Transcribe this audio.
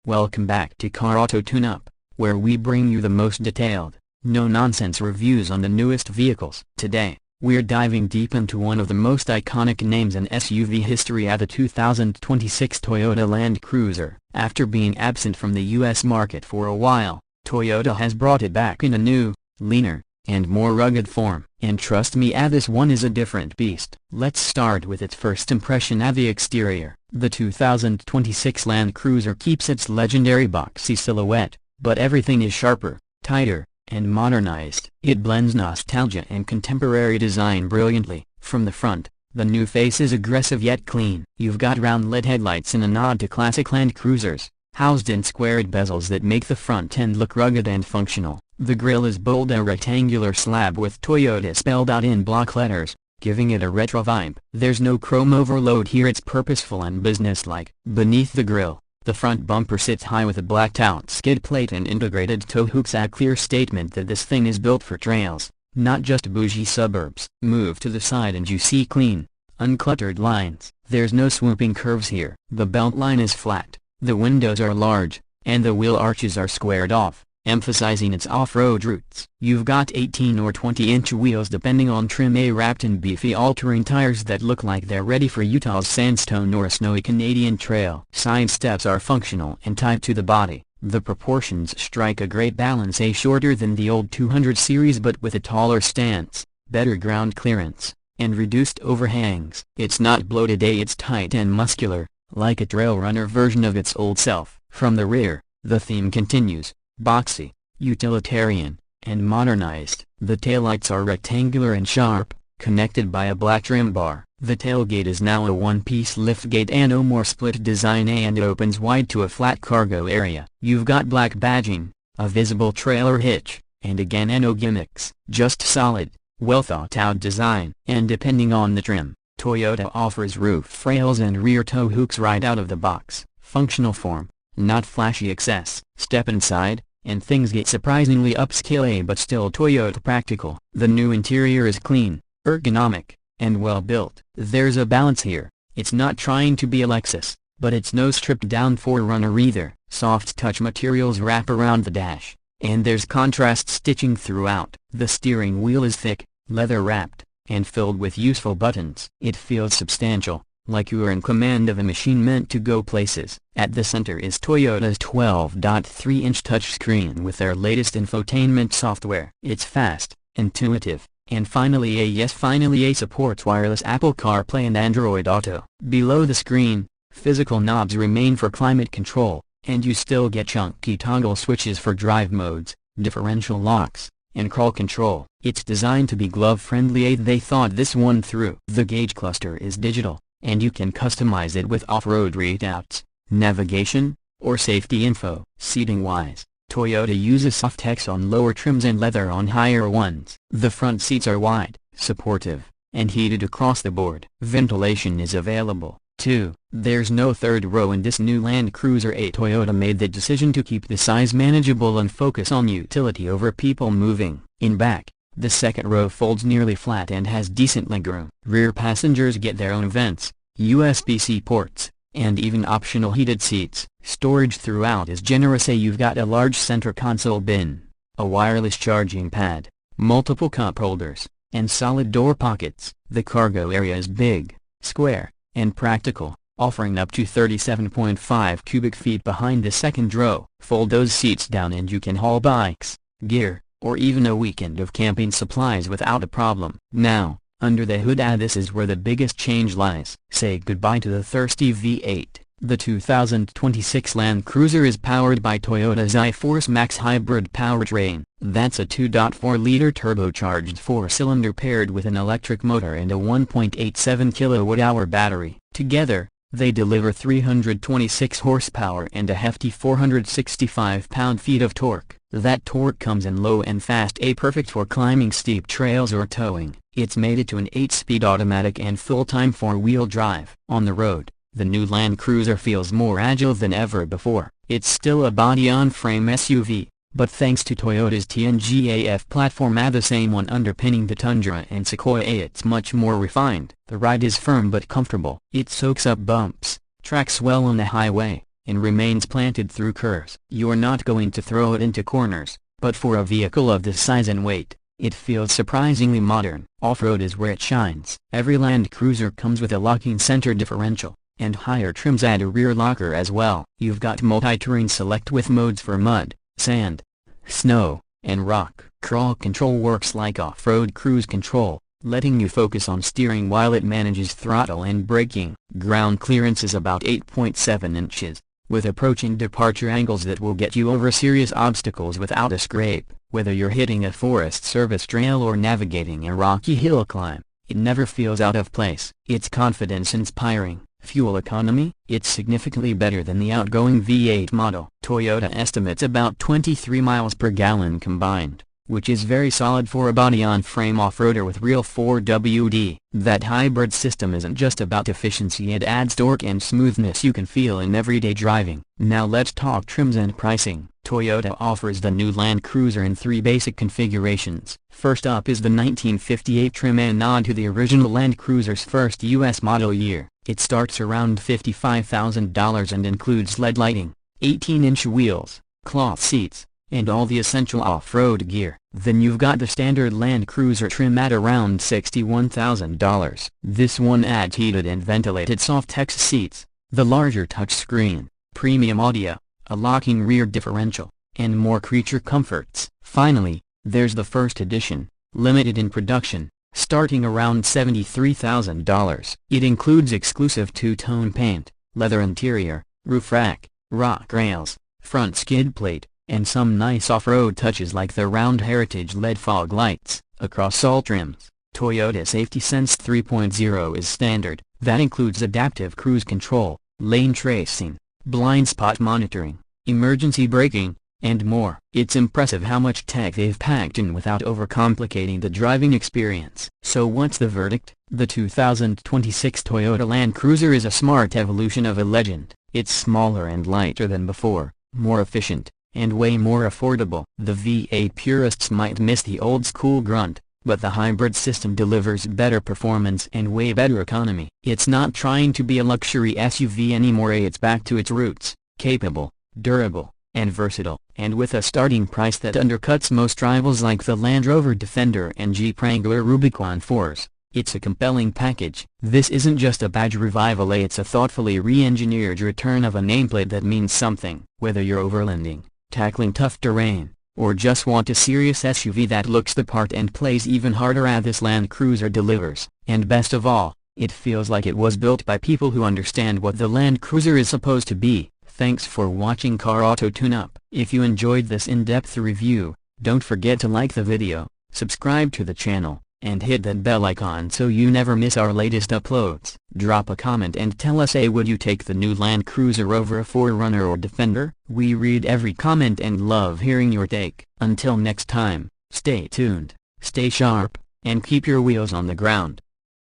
Welcome back to Car Auto Tune-Up, where we bring you the most detailed, no-nonsense reviews on the newest vehicles. Today, we're diving deep into one of the most iconic names in SUV history at the 2026 Toyota Land Cruiser. After being absent from the US market for a while, Toyota has brought it back in a new, leaner, and more rugged form. And trust me, this one is a different beast. Let's start with its first impression at the exterior. The 2026 Land Cruiser keeps its legendary boxy silhouette, but everything is sharper, tighter, and modernized. It blends nostalgia and contemporary design brilliantly. From the front, the new face is aggressive yet clean. You've got round LED headlights in a nod to classic Land Cruisers, housed in squared bezels that make the front end look rugged and functional. The grille is bold, a rectangular slab with Toyota spelled out in block letters, giving it a retro vibe. There's no chrome overload here, it's purposeful and businesslike. Beneath the grille, the front bumper sits high with a blacked-out skid plate and integrated tow hooks, a clear statement that this thing is built for trails, not just bougie suburbs. Move to the side and you see clean, uncluttered lines. There's no swooping curves here. The belt line is flat, the windows are large, and the wheel arches are squared off, emphasizing its off-road roots. You've got 18 or 20-inch wheels depending on trim, wrapped in beefy all-terrain tires that look like they're ready for Utah's sandstone or a snowy Canadian trail. Side steps are functional and tied to the body. The proportions strike a great balance, shorter than the old 200 series but with a taller stance, better ground clearance, and reduced overhangs. It's not bloated, it's tight and muscular, like a trail runner version of its old self. From the rear, the theme continues, boxy, utilitarian, and modernized. The taillights are rectangular and sharp, connected by a black trim bar. The tailgate is now a one-piece liftgate and no more split design, and it opens wide to a flat cargo area. You've got black badging, a visible trailer hitch, and again no gimmicks, just solid, well-thought-out design. And depending on the trim, Toyota offers roof rails and rear tow hooks right out of the box. Functional form, not flashy excess. Step inside, and things get surprisingly upscale but still Toyota practical. The new interior is clean, ergonomic, and well built. There's a balance here. It's not trying to be a Lexus, but it's no stripped-down 4Runner either. Soft touch materials wrap around the dash, and there's contrast stitching throughout. The steering wheel is thick, leather-wrapped, and filled with useful buttons. It feels substantial, like you are in command of a machine meant to go places. At the center is Toyota's 12.3-inch touchscreen with their latest infotainment software. It's fast, intuitive, and finally supports wireless Apple CarPlay and Android Auto. Below the screen, physical knobs remain for climate control, and you still get chunky toggle switches for drive modes, differential locks, and crawl control. It's designed to be glove-friendly, they thought this one through. The gauge cluster is digital, and you can customize it with off-road readouts, navigation, or safety info. Seating-wise, Toyota uses Softex on lower trims and leather on higher ones. The front seats are wide, supportive, and heated across the board. Ventilation is available, too. There's no third row in this new Land Cruiser. Toyota made the decision to keep the size manageable and focus on utility over people moving. In back, the second row folds nearly flat and has decent legroom. Rear passengers get their own vents, USB-C ports, and even optional heated seats. Storage throughout is generous. You've got a large center console bin, a wireless charging pad, multiple cup holders, and solid door pockets. The cargo area is big, square, and practical, offering up to 37.5 cubic feet behind the second row. Fold those seats down and you can haul bikes, gear, or even a weekend of camping supplies without a problem. Now, under the hood, this is where the biggest change lies. Say goodbye to the thirsty V8. The 2026 Land Cruiser is powered by Toyota's iForce Max hybrid powertrain. That's a 2.4-liter turbocharged 4-cylinder paired with an electric motor and a 1.87 kWh battery. Together, they deliver 326 horsepower and a hefty 465 pound-feet of torque. That torque comes in low and fast, perfect for climbing steep trails or towing. It's mated to an 8-speed automatic and full-time 4-wheel drive. On the road, the new Land Cruiser feels more agile than ever before. It's still a body-on-frame SUV, but thanks to Toyota's TNGA-F platform, the same one underpinning the Tundra and Sequoia, it's much more refined. The ride is firm but comfortable. It soaks up bumps, tracks well on the highway, and remains planted through curves. You're not going to throw it into corners, but for a vehicle of this size and weight, it feels surprisingly modern. Off-road is where it shines. Every Land Cruiser comes with a locking center differential, and higher trims add a rear locker as well. You've got multi-terrain select with modes for mud, sand, snow, and rock. Crawl control works like off-road cruise control, letting you focus on steering while it manages throttle and braking. Ground clearance is about 8.7 inches, with approaching departure angles that will get you over serious obstacles without a scrape. Whether you're hitting a Forest Service trail or navigating a rocky hill climb, it never feels out of place. It's confidence-inspiring. Fuel economy, it's significantly better than the outgoing V8 model. Toyota estimates about 23 miles per gallon combined, which is very solid for a body-on-frame off-roader with real 4WD. That hybrid system isn't just about efficiency, it adds torque and smoothness you can feel in everyday driving. Now let's talk trims and pricing. Toyota offers the new Land Cruiser in 3 basic configurations. First up is the 1958 trim, a nod to the original Land Cruiser's first U.S. model year. It starts around $55,000 and includes LED lighting, 18-inch wheels, cloth seats, and all the essential off-road gear. Then you've got the standard Land Cruiser trim at around $61,000. This one adds heated and ventilated Softex seats, the larger touchscreen, premium audio, a locking rear differential, and more creature comforts. Finally, there's the first edition, limited in production, starting around $73,000. It includes exclusive two-tone paint, leather interior, roof rack, rock rails, front skid plate, and some nice off-road touches like the round heritage LED fog lights. Across all trims, Toyota Safety Sense 3.0 is standard. That includes adaptive cruise control, lane tracing, blind spot monitoring, emergency braking, and more. It's impressive how much tech they've packed in without overcomplicating the driving experience. So what's the verdict? The 2026 Toyota Land Cruiser is a smart evolution of a legend. It's smaller and lighter than before, more efficient, and way more affordable. The V8 purists might miss the old-school grunt, but the hybrid system delivers better performance and way better economy. It's not trying to be a luxury SUV anymore, it's back to its roots, capable, durable, and versatile. And with a starting price that undercuts most rivals like the Land Rover Defender and Jeep Wrangler Rubicon 4s, it's a compelling package. This isn't just a badge revival, it's a thoughtfully re-engineered return of a nameplate that means something. Whether you're overlanding, tackling tough terrain, or just want a serious SUV that looks the part and plays even harder, this Land Cruiser delivers. And best of all, it feels like it was built by people who understand what the Land Cruiser is supposed to be. Thanks for watching Car Auto Tune-Up. If you enjoyed this in-depth review, don't forget to like the video, subscribe to the channel, and hit that bell icon so you never miss our latest uploads. Drop a comment and tell us, would you take the new Land Cruiser over a 4Runner or Defender? We read every comment and love hearing your take. Until next time, stay tuned, stay sharp, and keep your wheels on the ground.